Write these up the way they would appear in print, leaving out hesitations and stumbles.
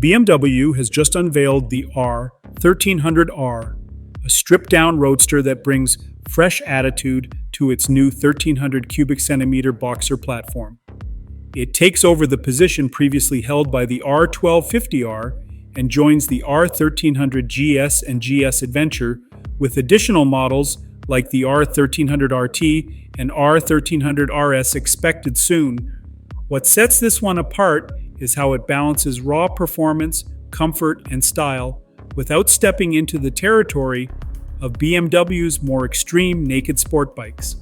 BMW has just unveiled the R1300R, a stripped-down roadster that brings fresh attitude to its new 1300 cubic centimeter boxer platform. It takes over the position previously held by the R1250R and joins the R1300 GS and GS Adventure with additional models like the R1300RT and R1300RS expected soon. What sets this one apart is how it balances raw performance, comfort, and style without stepping into the territory of BMW's more extreme naked sport bikes.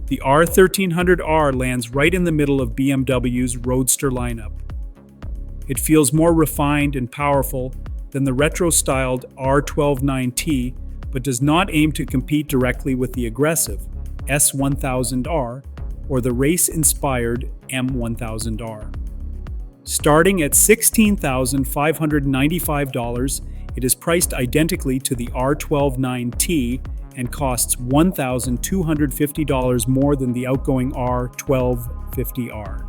The R1300R lands right in the middle of BMW's Roadster lineup. It feels more refined and powerful than the retro-styled R129T, but does not aim to compete directly with the aggressive S1000R or the race-inspired M1000R. Starting at $16,595, it is priced identically to the R129T and costs $1,250 more than the outgoing R1250R.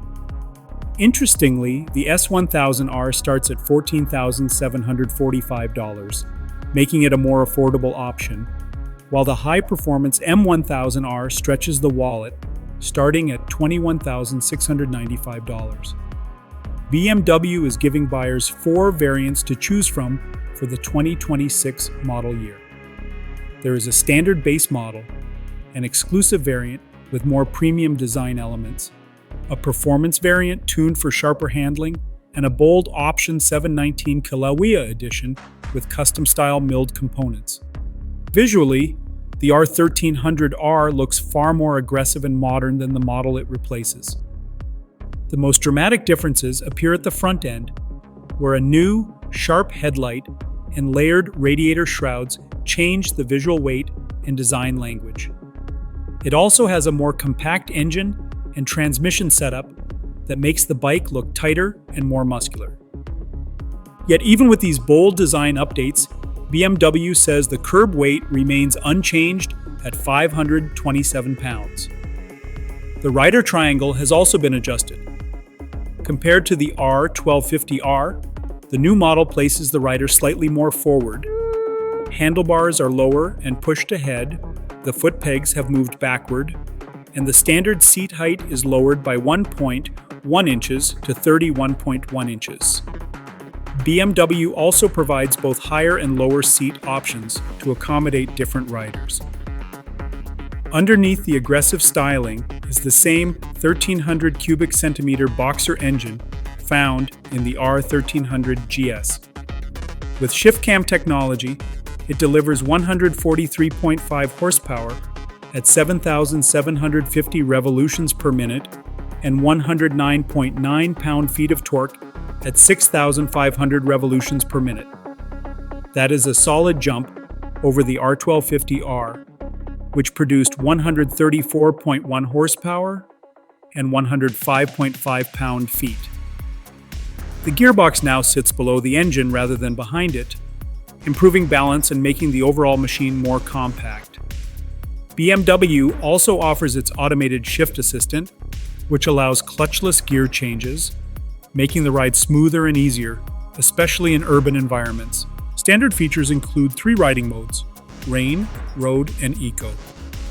Interestingly, the S1000R starts at $14,745, making it a more affordable option, while the high-performance M1000R stretches the wallet, starting at $21,695. BMW is giving buyers 4 variants to choose from for the 2026 model year. There is a standard base model, an exclusive variant with more premium design elements, a performance variant tuned for sharper handling, and a bold option 719 Kilauea edition with custom-style milled components. Visually, the R1300R looks far more aggressive and modern than the model it replaces. The most dramatic differences appear at the front end, where a new, sharp headlight and layered radiator shrouds change the visual weight and design language. It also has a more compact engine and transmission setup that makes the bike look tighter and more muscular. Yet even with these bold design updates, BMW says the curb weight remains unchanged at 527 pounds. The rider triangle has also been adjusted. Compared to the R1250R, the new model places the rider slightly more forward. Handlebars are lower and pushed ahead, the foot pegs have moved backward, and the standard seat height is lowered by 1.1 inches to 31.1 inches. BMW also provides both higher and lower seat options to accommodate different riders. Underneath the aggressive styling is the same 1300 cubic centimeter boxer engine found in the R1300 GS. With shift cam technology, it delivers 143.5 horsepower at 7,750 revolutions per minute and 109.9 pound-feet of torque at 6,500 revolutions per minute. That is a solid jump over the R1250R, which produced 134.1 horsepower and 105.5 pound-feet. The gearbox now sits below the engine rather than behind it, improving balance and making the overall machine more compact. BMW also offers its automated shift assistant, which allows clutchless gear changes, making the ride smoother and easier, especially in urban environments. Standard features include 3 riding modes: Rain, Road, and Eco.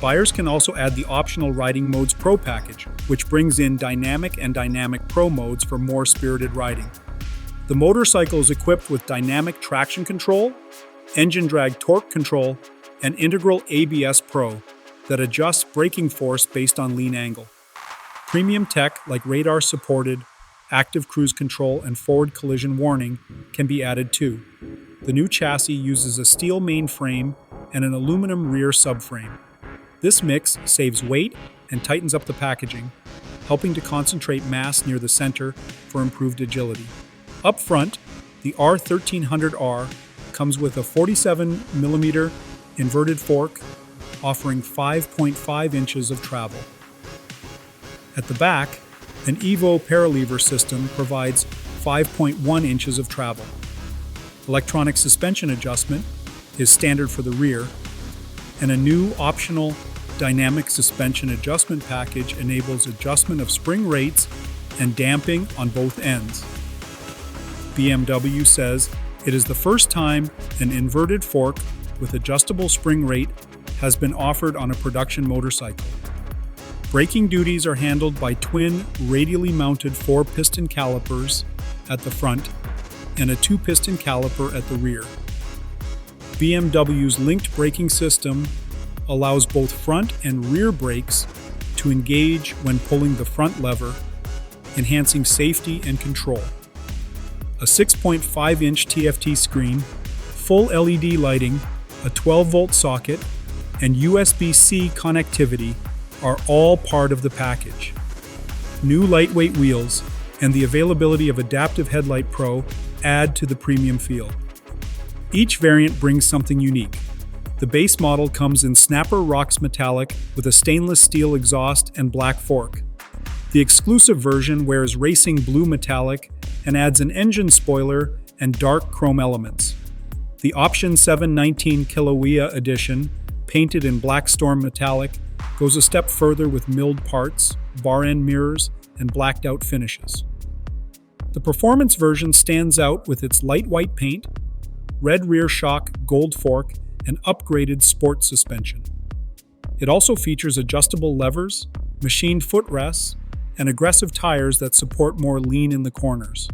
Buyers can also add the optional Riding Modes Pro package, which brings in Dynamic and Dynamic Pro modes for more spirited riding. The motorcycle is equipped with dynamic traction control, engine drag torque control, and integral ABS Pro that adjusts braking force based on lean angle. Premium tech like radar-supported active cruise control and forward collision warning can be added too. The new chassis uses a steel main frame and an aluminum rear subframe. This mix saves weight and tightens up the packaging, helping to concentrate mass near the center for improved agility. Up front, the R1300R comes with a 47mm inverted fork, offering 5.5 inches of travel. At the back, an Evo paralever system provides 5.1 inches of travel. Electronic suspension adjustment is standard for the rear, and a new optional dynamic suspension adjustment package enables adjustment of spring rates and damping on both ends. BMW says it is the first time an inverted fork with adjustable spring rate has been offered on a production motorcycle. Braking duties are handled by twin radially mounted 4-piston calipers at the front and a 2-piston caliper at the rear. BMW's linked braking system allows both front and rear brakes to engage when pulling the front lever, enhancing safety and control. A 6.5-inch TFT screen, full LED lighting, a 12-volt socket, and USB-C connectivity are all part of the package. New lightweight wheels and the availability of Adaptive Headlight Pro add to the premium feel. Each variant brings something unique. The base model comes in Snapper Rocks Metallic with a stainless steel exhaust and black fork. The exclusive version wears Racing Blue Metallic and adds an engine spoiler and dark chrome elements. The Option 719 Kilauea edition, painted in Black Storm Metallic, goes a step further with milled parts, bar-end mirrors, and blacked-out finishes. The performance version stands out with its light white paint, red rear shock, gold fork, and upgraded sport suspension. It also features adjustable levers, machined footrests, and aggressive tires that support more lean in the corners.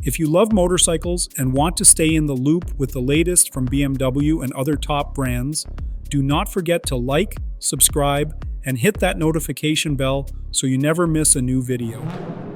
If you love motorcycles and want to stay in the loop with the latest from BMW and other top brands, do not forget to like, subscribe, and hit that notification bell so you never miss a new video.